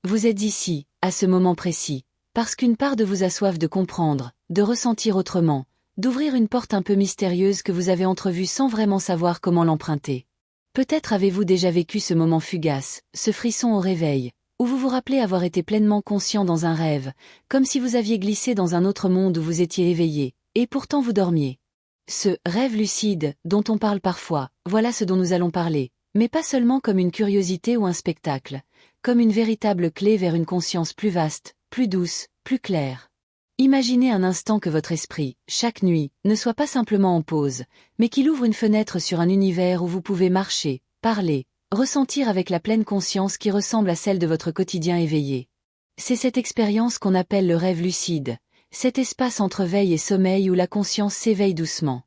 Vous êtes ici, à ce moment précis, parce qu'une part de vous a soif de comprendre, de ressentir autrement, d'ouvrir une porte un peu mystérieuse que vous avez entrevue sans vraiment savoir comment l'emprunter. Peut-être avez-vous déjà vécu ce moment fugace, ce frisson au réveil, où vous vous rappelez avoir été pleinement conscient dans un rêve, comme si vous aviez glissé dans un autre monde où vous étiez éveillé, et pourtant vous dormiez. Ce « rêve lucide » dont on parle parfois, voilà ce dont nous allons parler, mais pas seulement comme une curiosité ou un spectacle, comme une véritable clé vers une conscience plus vaste, plus douce, plus claire. Imaginez un instant que votre esprit, chaque nuit, ne soit pas simplement en pause, mais qu'il ouvre une fenêtre sur un univers où vous pouvez marcher, parler, ressentir avec la pleine conscience qui ressemble à celle de votre quotidien éveillé. C'est cette expérience qu'on appelle le rêve lucide, cet espace entre veille et sommeil où la conscience s'éveille doucement.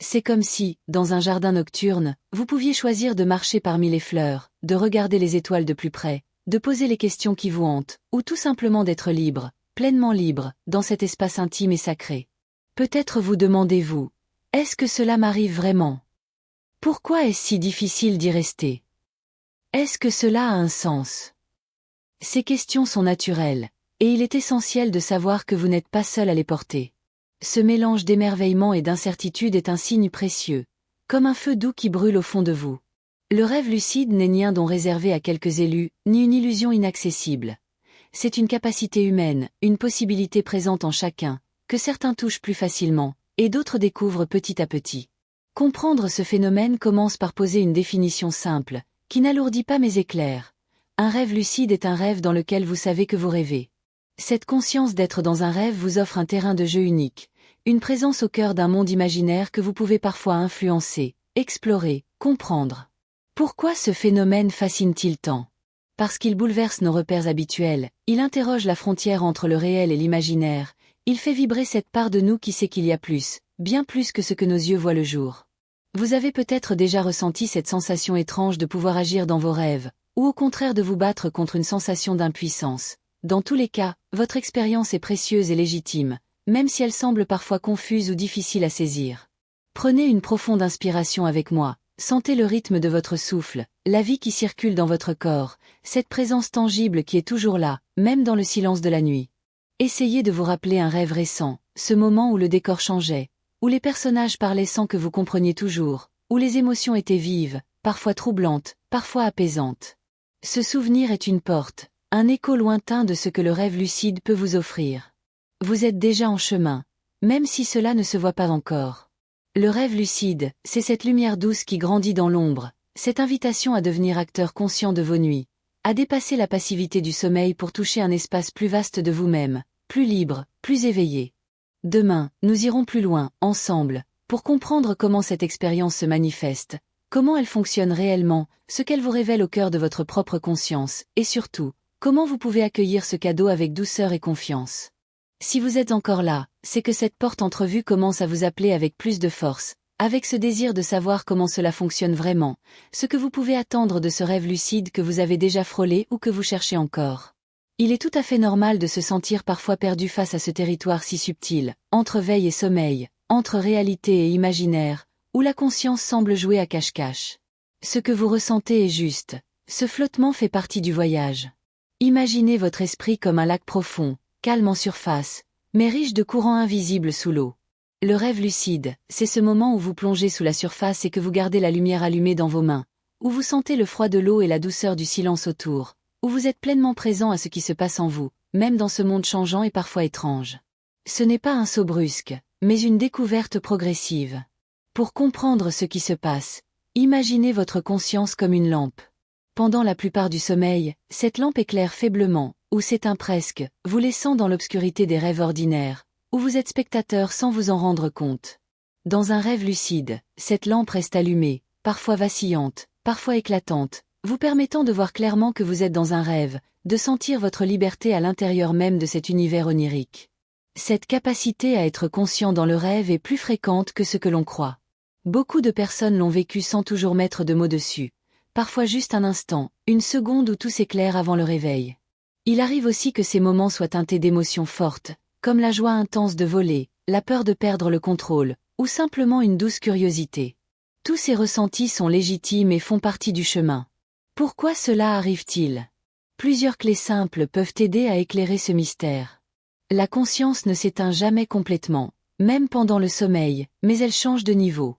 C'est comme si, dans un jardin nocturne, vous pouviez choisir de marcher parmi les fleurs, de regarder les étoiles de plus près, de poser les questions qui vous hantent, ou tout simplement d'être libre, pleinement libre, dans cet espace intime et sacré. Peut-être vous demandez-vous, est-ce que cela m'arrive vraiment? Pourquoi est-ce si difficile d'y rester? Est-ce que cela a un sens? Ces questions sont naturelles, et il est essentiel de savoir que vous n'êtes pas seul à les porter. Ce mélange d'émerveillement et d'incertitude est un signe précieux, comme un feu doux qui brûle au fond de vous. Le rêve lucide n'est ni un don réservé à quelques élus, ni une illusion inaccessible. C'est une capacité humaine, une possibilité présente en chacun, que certains touchent plus facilement, et d'autres découvrent petit à petit. Comprendre ce phénomène commence par poser une définition simple, qui n'alourdit pas mais éclaire. Un rêve lucide est un rêve dans lequel vous savez que vous rêvez. Cette conscience d'être dans un rêve vous offre un terrain de jeu unique, une présence au cœur d'un monde imaginaire que vous pouvez parfois influencer, explorer, comprendre. Pourquoi ce phénomène fascine-t-il tant? Parce qu'il bouleverse nos repères habituels, il interroge la frontière entre le réel et l'imaginaire, il fait vibrer cette part de nous qui sait qu'il y a plus, bien plus que ce que nos yeux voient le jour. Vous avez peut-être déjà ressenti cette sensation étrange de pouvoir agir dans vos rêves, ou au contraire de vous battre contre une sensation d'impuissance. Dans tous les cas, votre expérience est précieuse et légitime, même si elle semble parfois confuse ou difficile à saisir. Prenez une profonde inspiration avec moi, sentez le rythme de votre souffle, la vie qui circule dans votre corps, cette présence tangible qui est toujours là, même dans le silence de la nuit. Essayez de vous rappeler un rêve récent, ce moment où le décor changeait, où les personnages parlaient sans que vous compreniez toujours, où les émotions étaient vives, parfois troublantes, parfois apaisantes. Ce souvenir est une porte, un écho lointain de ce que le rêve lucide peut vous offrir. Vous êtes déjà en chemin, même si cela ne se voit pas encore. Le rêve lucide, c'est cette lumière douce qui grandit dans l'ombre, cette invitation à devenir acteur conscient de vos nuits, à dépasser la passivité du sommeil pour toucher un espace plus vaste de vous-même, plus libre, plus éveillé. Demain, nous irons plus loin, ensemble, pour comprendre comment cette expérience se manifeste, comment elle fonctionne réellement, ce qu'elle vous révèle au cœur de votre propre conscience, et surtout, comment vous pouvez accueillir ce cadeau avec douceur et confiance. Si vous êtes encore là, c'est que cette porte entrevue commence à vous appeler avec plus de force, avec ce désir de savoir comment cela fonctionne vraiment, ce que vous pouvez attendre de ce rêve lucide que vous avez déjà frôlé ou que vous cherchez encore. Il est tout à fait normal de se sentir parfois perdu face à ce territoire si subtil, entre veille et sommeil, entre réalité et imaginaire, où la conscience semble jouer à cache-cache. Ce que vous ressentez est juste, ce flottement fait partie du voyage. Imaginez votre esprit comme un lac profond, calme en surface, mais riche de courants invisibles sous l'eau. Le rêve lucide, c'est ce moment où vous plongez sous la surface et que vous gardez la lumière allumée dans vos mains, où vous sentez le froid de l'eau et la douceur du silence autour, où vous êtes pleinement présent à ce qui se passe en vous, même dans ce monde changeant et parfois étrange. Ce n'est pas un saut brusque, mais une découverte progressive. Pour comprendre ce qui se passe, imaginez votre conscience comme une lampe. Pendant la plupart du sommeil, cette lampe éclaire faiblement, ou s'éteint presque, vous laissant dans l'obscurité des rêves ordinaires, où vous êtes spectateur sans vous en rendre compte. Dans un rêve lucide, cette lampe reste allumée, parfois vacillante, parfois éclatante, vous permettant de voir clairement que vous êtes dans un rêve, de sentir votre liberté à l'intérieur même de cet univers onirique. Cette capacité à être conscient dans le rêve est plus fréquente que ce que l'on croit. Beaucoup de personnes l'ont vécu sans toujours mettre de mots dessus. Parfois juste un instant, une seconde où tout s'éclaire avant le réveil. Il arrive aussi que ces moments soient teintés d'émotions fortes, comme la joie intense de voler, la peur de perdre le contrôle, ou simplement une douce curiosité. Tous ces ressentis sont légitimes et font partie du chemin. Pourquoi cela arrive-t-il? Plusieurs clés simples peuvent aider à éclairer ce mystère. La conscience ne s'éteint jamais complètement, même pendant le sommeil, mais elle change de niveau.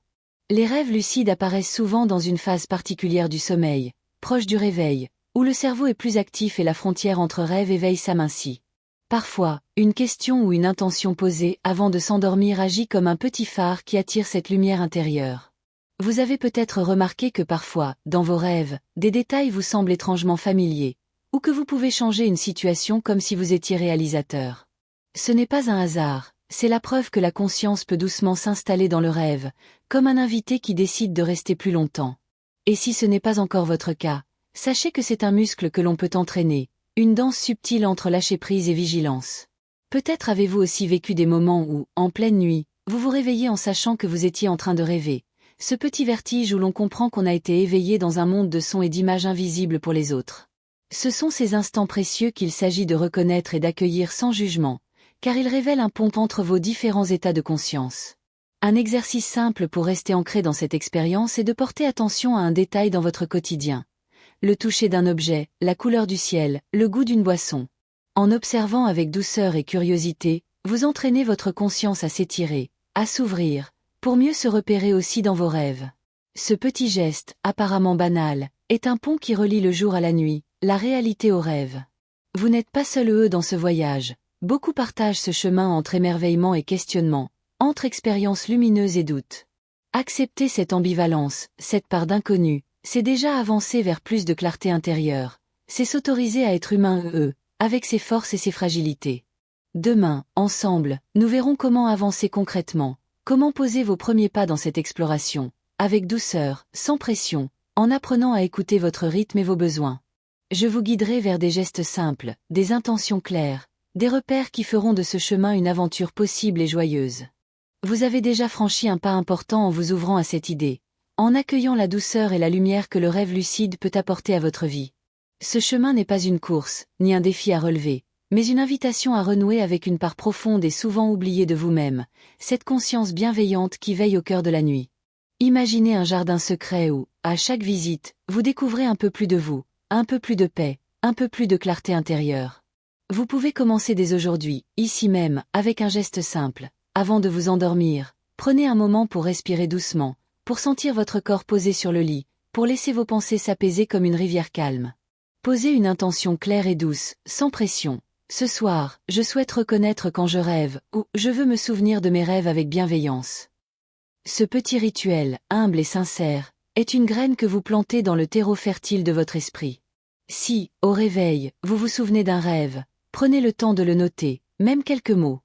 Les rêves lucides apparaissent souvent dans une phase particulière du sommeil, proche du réveil, où le cerveau est plus actif et la frontière entre rêve et veille s'amincit. Parfois, une question ou une intention posée avant de s'endormir agit comme un petit phare qui attire cette lumière intérieure. Vous avez peut-être remarqué que parfois, dans vos rêves, des détails vous semblent étrangement familiers, ou que vous pouvez changer une situation comme si vous étiez réalisateur. Ce n'est pas un hasard, c'est la preuve que la conscience peut doucement s'installer dans le rêve, comme un invité qui décide de rester plus longtemps. Et si ce n'est pas encore votre cas, sachez que c'est un muscle que l'on peut entraîner, une danse subtile entre lâcher-prise et vigilance. Peut-être avez-vous aussi vécu des moments où, en pleine nuit, vous vous réveillez en sachant que vous étiez en train de rêver, ce petit vertige où l'on comprend qu'on a été éveillé dans un monde de sons et d'images invisibles pour les autres. Ce sont ces instants précieux qu'il s'agit de reconnaître et d'accueillir sans jugement, car ils révèlent un pont entre vos différents états de conscience. Un exercice simple pour rester ancré dans cette expérience est de porter attention à un détail dans votre quotidien. Le toucher d'un objet, la couleur du ciel, le goût d'une boisson. En observant avec douceur et curiosité, vous entraînez votre conscience à s'étirer, à s'ouvrir, pour mieux se repérer aussi dans vos rêves. Ce petit geste, apparemment banal, est un pont qui relie le jour à la nuit, la réalité au rêve. Vous n'êtes pas seul dans ce voyage, beaucoup partagent ce chemin entre émerveillement et questionnement, entre expériences lumineuses et doutes. Accepter cette ambivalence, cette part d'inconnu, c'est déjà avancer vers plus de clarté intérieure, c'est s'autoriser à être humain avec ses forces et ses fragilités. Demain, ensemble, nous verrons comment avancer concrètement, comment poser vos premiers pas dans cette exploration, avec douceur, sans pression, en apprenant à écouter votre rythme et vos besoins. Je vous guiderai vers des gestes simples, des intentions claires, des repères qui feront de ce chemin une aventure possible et joyeuse. Vous avez déjà franchi un pas important en vous ouvrant à cette idée, en accueillant la douceur et la lumière que le rêve lucide peut apporter à votre vie. Ce chemin n'est pas une course, ni un défi à relever, mais une invitation à renouer avec une part profonde et souvent oubliée de vous-même, cette conscience bienveillante qui veille au cœur de la nuit. Imaginez un jardin secret où, à chaque visite, vous découvrez un peu plus de vous, un peu plus de paix, un peu plus de clarté intérieure. Vous pouvez commencer dès aujourd'hui, ici même, avec un geste simple. Avant de vous endormir, prenez un moment pour respirer doucement, pour sentir votre corps posé sur le lit, pour laisser vos pensées s'apaiser comme une rivière calme. Posez une intention claire et douce, sans pression. Ce soir, je souhaite reconnaître quand je rêve, ou je veux me souvenir de mes rêves avec bienveillance. Ce petit rituel, humble et sincère, est une graine que vous plantez dans le terreau fertile de votre esprit. Si, au réveil, vous vous souvenez d'un rêve, prenez le temps de le noter, même quelques mots.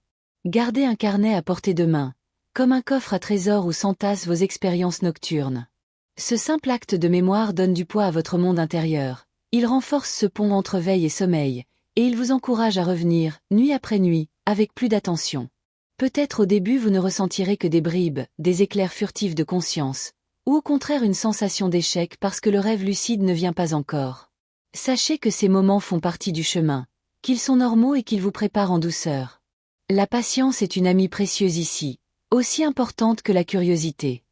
Gardez un carnet à portée de main, comme un coffre à trésors où s'entassent vos expériences nocturnes. Ce simple acte de mémoire donne du poids à votre monde intérieur. Il renforce ce pont entre veille et sommeil, et il vous encourage à revenir, nuit après nuit, avec plus d'attention. Peut-être au début vous ne ressentirez que des bribes, des éclairs furtifs de conscience, ou au contraire une sensation d'échec parce que le rêve lucide ne vient pas encore. Sachez que ces moments font partie du chemin, qu'ils sont normaux et qu'ils vous préparent en douceur. La patience est une amie précieuse ici, aussi importante que la curiosité.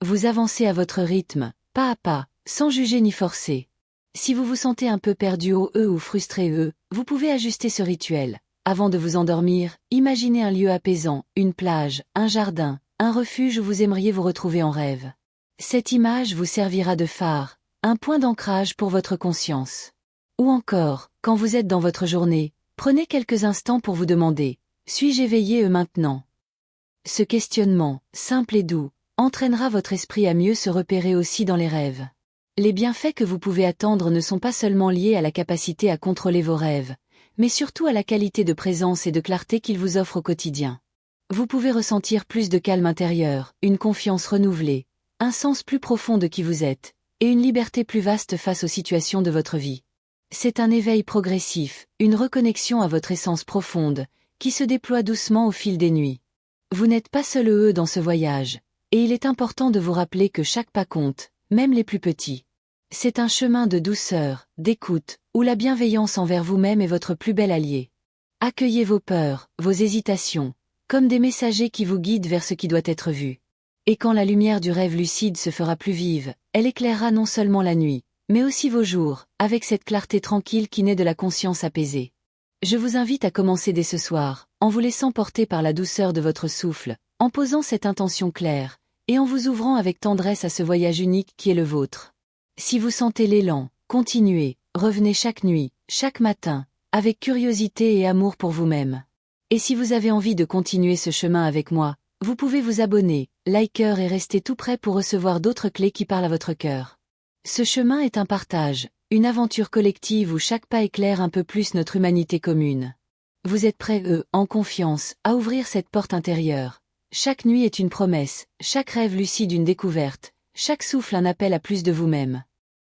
Vous avancez à votre rythme, pas à pas, sans juger ni forcer. Si vous vous sentez un peu perdu ou frustré vous pouvez ajuster ce rituel. Avant de vous endormir, imaginez un lieu apaisant, une plage, un jardin, un refuge où vous aimeriez vous retrouver en rêve. Cette image vous servira de phare, un point d'ancrage pour votre conscience. Ou encore, quand vous êtes dans votre journée, prenez quelques instants pour vous demander « Suis-je éveillé maintenant ?» Ce questionnement, simple et doux, entraînera votre esprit à mieux se repérer aussi dans les rêves. Les bienfaits que vous pouvez attendre ne sont pas seulement liés à la capacité à contrôler vos rêves, mais surtout à la qualité de présence et de clarté qu'ils vous offrent au quotidien. Vous pouvez ressentir plus de calme intérieur, une confiance renouvelée, un sens plus profond de qui vous êtes, et une liberté plus vaste face aux situations de votre vie. C'est un éveil progressif, une reconnexion à votre essence profonde, qui se déploie doucement au fil des nuits. Vous n'êtes pas seul dans ce voyage, et il est important de vous rappeler que chaque pas compte, même les plus petits. C'est un chemin de douceur, d'écoute, où la bienveillance envers vous-même est votre plus bel allié. Accueillez vos peurs, vos hésitations, comme des messagers qui vous guident vers ce qui doit être vu. Et quand la lumière du rêve lucide se fera plus vive, elle éclairera non seulement la nuit, mais aussi vos jours, avec cette clarté tranquille qui naît de la conscience apaisée. Je vous invite à commencer dès ce soir, en vous laissant porter par la douceur de votre souffle, en posant cette intention claire, et en vous ouvrant avec tendresse à ce voyage unique qui est le vôtre. Si vous sentez l'élan, continuez, revenez chaque nuit, chaque matin, avec curiosité et amour pour vous-même. Et si vous avez envie de continuer ce chemin avec moi, vous pouvez vous abonner, liker et rester tout prêt pour recevoir d'autres clés qui parlent à votre cœur. Ce chemin est un partage, une aventure collective où chaque pas éclaire un peu plus notre humanité commune. Vous êtes prêts, en confiance, à ouvrir cette porte intérieure. Chaque nuit est une promesse, chaque rêve lucide une découverte, chaque souffle un appel à plus de vous-même.